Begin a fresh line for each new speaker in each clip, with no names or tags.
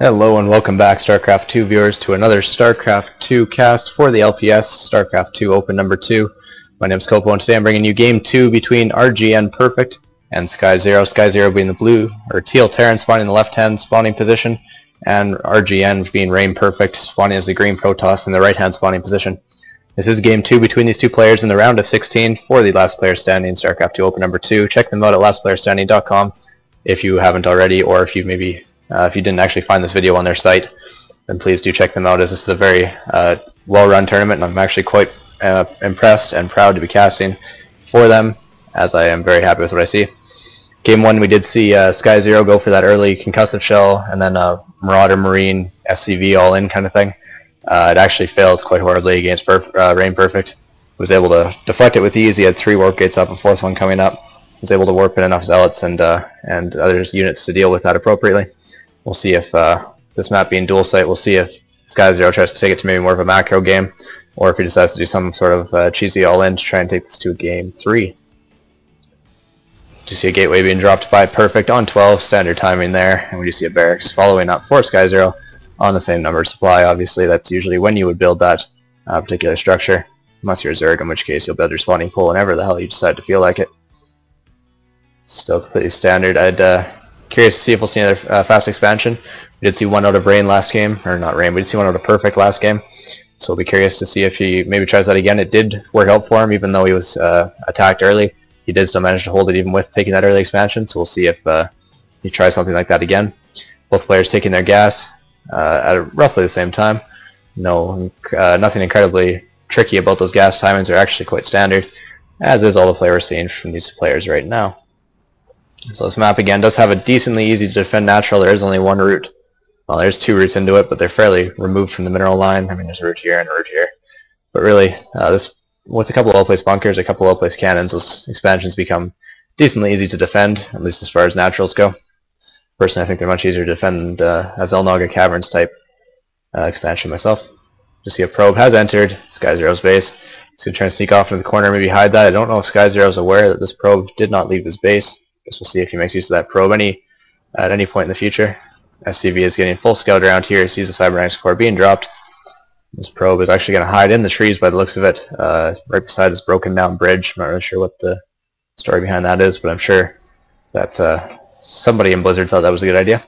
Hello and welcome back, StarCraft 2 viewers, to another StarCraft 2 cast for the LPS, StarCraft 2 Open number 2. My name is Kopo, and today I'm bringing you Game 2 between RGNPerfect and Skyzero. Skyzero being the blue, or teal Terran spawning in the left-hand spawning position, and RGN being RGNPerfect spawning as the green Protoss in the right-hand spawning position. This is Game 2 between these two players in the round of 16 for the Last Player Standing StarCraft 2 Open number 2. Check them out at lastplayerstanding.com if you haven't already, or if you maybe if you didn't actually find this video on their site, then please do check them out, as this is a very well-run tournament, and I'm actually quite impressed and proud to be casting for them, as I am very happy with what I see. Game 1 we did see Skyzero go for that early concussive shell, and then Marauder Marine SCV all-in kind of thing. It actually failed quite horribly against RGNPerfect. Was able to deflect it with ease. He had 3 warp gates up, a 4th one coming up. Was able to warp in enough zealots and other units to deal with that appropriately. We'll see if this map being dual site, we'll see if Skyzero tries to take it to maybe more of a macro game, or if he decides to do some sort of cheesy all-in to try and take this to Game 3. You see a gateway being dropped by Perfect on 12, standard timing there, and we do see a barracks following up for Skyzero on the same number of supply. Obviously, that's usually when you would build that particular structure, unless you're a Zerg, in which case you'll build your spawning pool whenever the hell you decide to feel like it. Still completely standard. Curious to see if we'll see another fast expansion. We did see one out of Rain last game, or not Rain, we did see one out of Perfect last game. So we'll be curious to see if he maybe tries that again. It did work out for him, even though he was attacked early. He did still manage to hold it even with taking that early expansion, so we'll see if he tries something like that again. Both players taking their gas at roughly the same time. Nothing incredibly tricky about those gas timings. They're actually quite standard, as is all the play we're seeing from these players right now. So this map again does have a decently easy to defend natural. There is only one route. Well, there's 2 routes into it, but they're fairly removed from the mineral line. I mean, there's a route here and a route here. But really, this with a couple of well-placed bunkers, a couple of well-placed cannons, those expansions become decently easy to defend, at least as far as naturals go. Personally, I think they're much easier to defend as Elnaga Caverns type expansion myself. Just see a probe has entered Skyzero's base. He's going to try and sneak off into the corner, maybe hide that. I don't know if Skyzero's aware that this probe did not leave his base. Guess we'll see if he makes use of that probe at any point in the future. SCV is getting full scout around here, sees the Cybernetics core being dropped. This probe is actually going to hide in the trees by the looks of it, right beside this broken down bridge. I'm not really sure what the story behind that is, but I'm sure that somebody in Blizzard thought that was a good idea.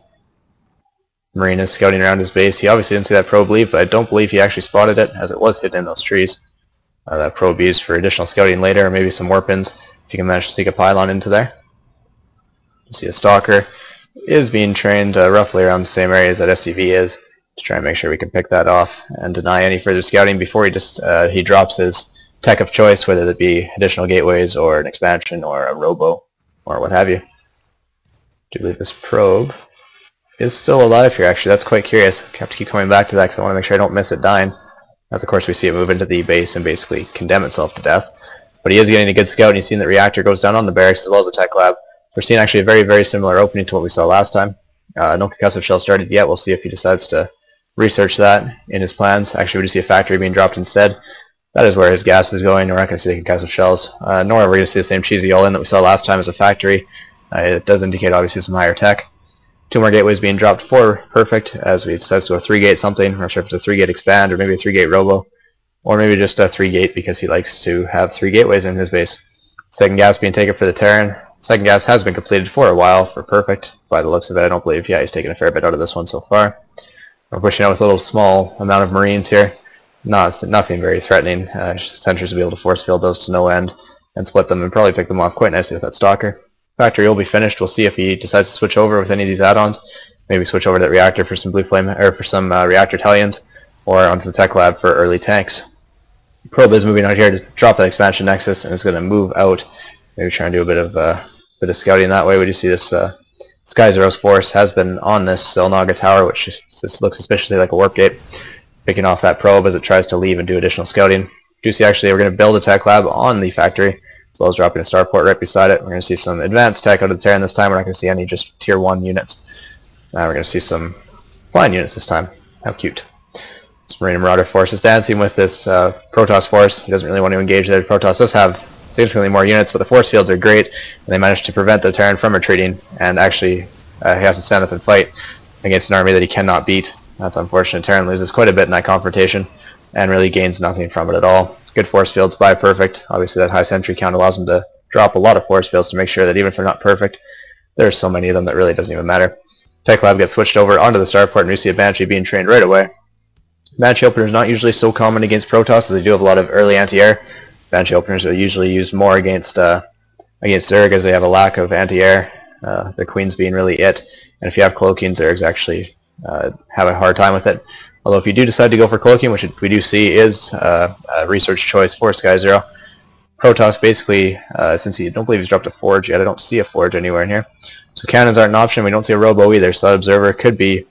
Marine is scouting around his base. He obviously didn't see that probe leave, but I don't believe he actually spotted it, as it was hidden in those trees. That probe used for additional scouting later, or maybe some warp-ins, if you can manage to sneak a pylon into there. You see a Stalker is being trained roughly around the same areas that SCV is, to try and make sure we can pick that off and deny any further scouting before he drops his tech of choice, whether it be additional gateways or an expansion or a robo or what have you. I do believe this probe is still alive here, actually. That's quite curious. I have to keep coming back to that because I want to make sure I don't miss it dying, as of course we see it move into the base and basically condemn itself to death. But he is getting a good scout, and he's seen that reactor goes down on the barracks as well as the tech lab. We're seeing actually a very, very similar opening to what we saw last time. No concussive shell started yet. We'll see if he decides to research that in his plans. Actually, we do see a factory being dropped instead. That is where his gas is going. We're not going to see the concussive shells, nor are we going to see the same cheesy all-in that we saw last time as a factory. It does indicate obviously some higher tech. 2 more gateways being dropped for Perfect, as we says to a 3-gate something. I'm not sure if it's a 3-gate expand or maybe a 3-gate robo, or maybe just a 3-gate because he likes to have 3 gateways in his base. Second gas being taken for the Terran. Second gas has been completed for a while for Perfect, by the looks of it. I don't believe, yeah, he's taken a fair bit out of this one so far. We're pushing out with a little small amount of Marines here. Nothing very threatening. Sentries will be able to force field those to no end and split them and probably pick them off quite nicely with that Stalker. Factory will be finished. We'll see if he decides to switch over with any of these add-ons. Maybe switch over to that reactor for some blue flame, or for some reactor Hellions, or onto the tech lab for early tanks. Probe is moving out here to drop that expansion nexus, and it's going to move out. Maybe try and do a bit of scouting that way. We do see this Skyzero's force has been on this Elnaga tower, which looks suspiciously like a warp gate, picking off that probe as it tries to leave and do additional scouting. Do see actually we're going to build a tech lab on the factory, as well as dropping a starport right beside it. We're going to see some advanced tech out of the Terran this time. We're not going to see any just tier 1 units. Now we're going to see some flying units this time. How cute. This Marine and Marauder force is dancing with this Protoss force. He doesn't really want to engage there. Protoss does have significantly more units, but the force fields are great, and they managed to prevent the Terran from retreating, and actually he has to stand up and fight. against an army that he cannot beat. That's unfortunate. Terran loses quite a bit in that confrontation and really gains nothing from it at all. Good force fields by Perfect. Obviously that high sentry count allows him to drop a lot of force fields to make sure that even if they're not perfect, there's so many of them that really doesn't even matter. Tech Lab gets switched over onto the starport, and we see a Banshee being trained right away. Banshee openers not usually so common against Protoss, as they do have a lot of early anti-air. Banshee openers are usually used more against Zerg, as they have a lack of anti-air, the Queens being really it. And if you have cloaking, Zergs actually have a hard time with it. Although if you do decide to go for cloaking, which we do see is a research choice for Skyzero, Protoss basically, since I don't believe he's dropped a forge yet, I don't see a forge anywhere in here. So cannons aren't an option. We don't see a robo either, so that observer could be,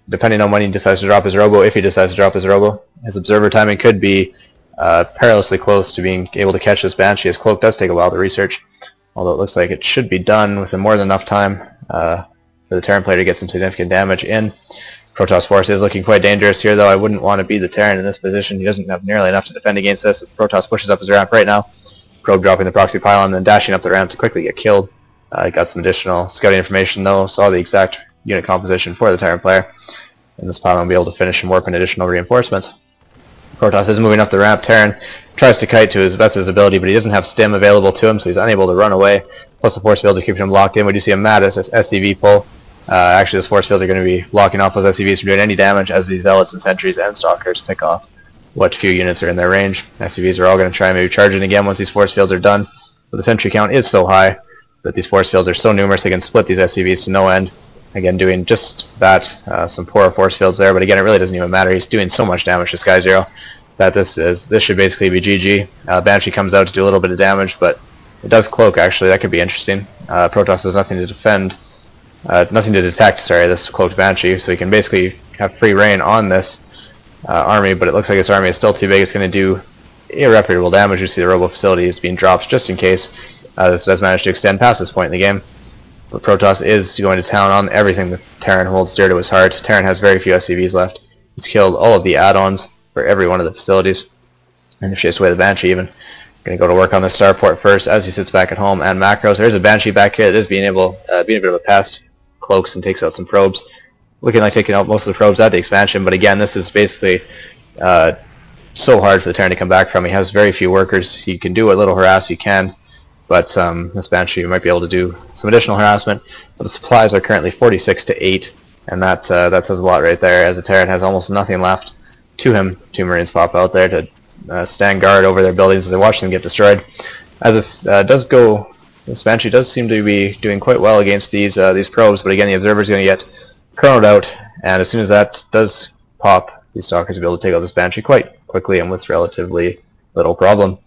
depending on when he decides to drop his robo, if he decides to drop his robo, his observer timing could be perilously close to being able to catch this Banshee. His cloak does take a while to research, although it looks like it should be done within more than enough time for the Terran player to get some significant damage in. Protoss force is looking quite dangerous here, though. I wouldn't want to be the Terran in this position. He doesn't have nearly enough to defend against this. Protoss pushes up his ramp right now. Probe dropping the proxy pylon and then dashing up the ramp to quickly get killed. Got some additional scouting information though, saw the exact unit composition for the Terran player. And this pylon will be able to finish and warp in additional reinforcements. Protoss is moving up the ramp. Terran tries to kite to his best of his ability, but he doesn't have stim available to him, so he's unable to run away. Plus the force fields are keeping him locked in. We do see a mad SCV pull. Actually, those force fields are going to be blocking off those SCVs from doing any damage as these Zealots and Sentries and Stalkers pick off what few units are in their range. SCVs are all going to try and maybe charge in again once these force fields are done. But the Sentry count is so high that these force fields are so numerous they can split these SCVs to no end. Again, doing just that, some poor force fields there, but again, it really doesn't even matter. He's doing so much damage to Skyzero that this should basically be GG. Banshee comes out to do a little bit of damage, but it does cloak actually. That could be interesting. Protoss has nothing to defend. Nothing to detect, sorry, this cloaked Banshee, so he can basically have free reign on this army, but it looks like this army is still too big. It's going to do irreparable damage. You see the robo facility is being dropped just in case this does manage to extend past this point in the game. But Protoss is going to town on everything that Terran holds dear to his heart. Terran has very few SCVs left. He's killed all of the add-ons for every one of the facilities, and chased away the Banshee even. Going to go to work on the starport first as he sits back at home and macros. There's a Banshee back here that is being a bit of a pest. Cloaks and takes out some probes. Looking like taking out most of the probes at the expansion, but again, this is basically so hard for the Terran to come back from. He has very few workers. He can do a little harass, he can, but this Banshee might be able to do some additional harassment. But the supplies are currently 46 to 8, and that says a lot right there, as the Terran has almost nothing left to him. 2 Marines pop out there to stand guard over their buildings as they watch them get destroyed. As this does go, this Banshee does seem to be doing quite well against these probes, but again, the observer is going to get chronoed out, and as soon as that does pop, these Stalkers will be able to take out this Banshee quite quickly and with relatively little problem.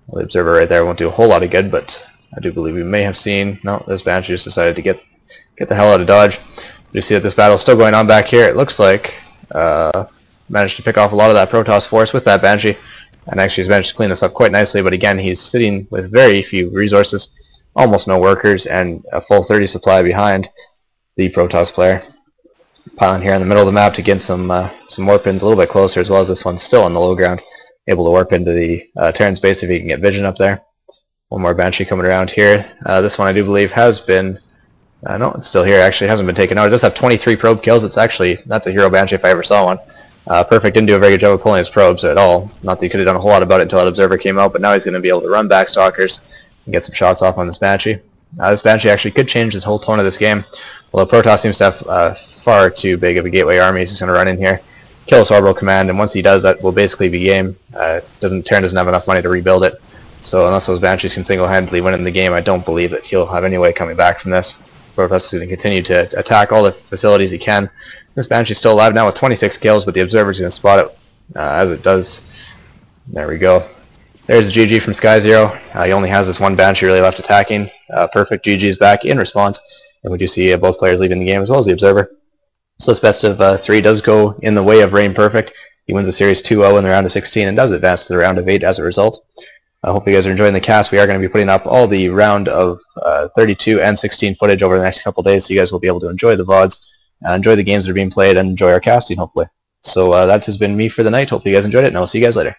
Well, the observer right there won't do a whole lot of good, but I do believe we may have seen, no, this Banshee just decided to get the hell out of dodge. You see that this battle is still going on back here. It looks like managed to pick off a lot of that Protoss force with that Banshee, and actually has managed to clean this up quite nicely, but again, he's sitting with very few resources. Almost no workers, and a full 30 supply behind the Protoss player. Pylon here in the middle of the map to get some warp pins a little bit closer, as well as this one still on the low ground, able to warp into the Terran space if he can get vision up there. One more Banshee coming around here. This one I do believe has been, no, it's still here actually, hasn't been taken out. It does have 23 probe kills. It's actually, that's a hero Banshee if I ever saw one. Perfect didn't do a very good job of pulling his probes at all. Not that he could have done a whole lot about it until that observer came out, but now he's going to be able to run back Stalkers and get some shots off on this Banshee. This Banshee actually could change this whole tone of this game. Although Protoss seems to have far too big of a gateway army, he's just going to run in here, kill this orbital command, and once he does, that will basically be game. Terran doesn't have enough money to rebuild it, so unless those Banshees can single-handedly win in the game, I don't believe that he'll have any way coming back from this. Protoss is going to continue to attack all the facilities he can. This Banshee's still alive now with 26 kills, but the observer's going to spot it as it does. There we go. There's the GG from Skyzero. He only has this one Banshee really left attacking. Perfect GG's back in response, and we do see both players leaving the game as well as the observer. So this best of 3 does go in the way of RGNPerfect. He wins the series 2-0 in the round of 16 and does advance to the round of 8 as a result. I hope you guys are enjoying the cast. We are going to be putting up all the round of 32 and 16 footage over the next couple days, so you guys will be able to enjoy the VODs, enjoy the games that are being played, and enjoy our casting, hopefully. So that has been me for the night. Hope you guys enjoyed it, and I'll see you guys later.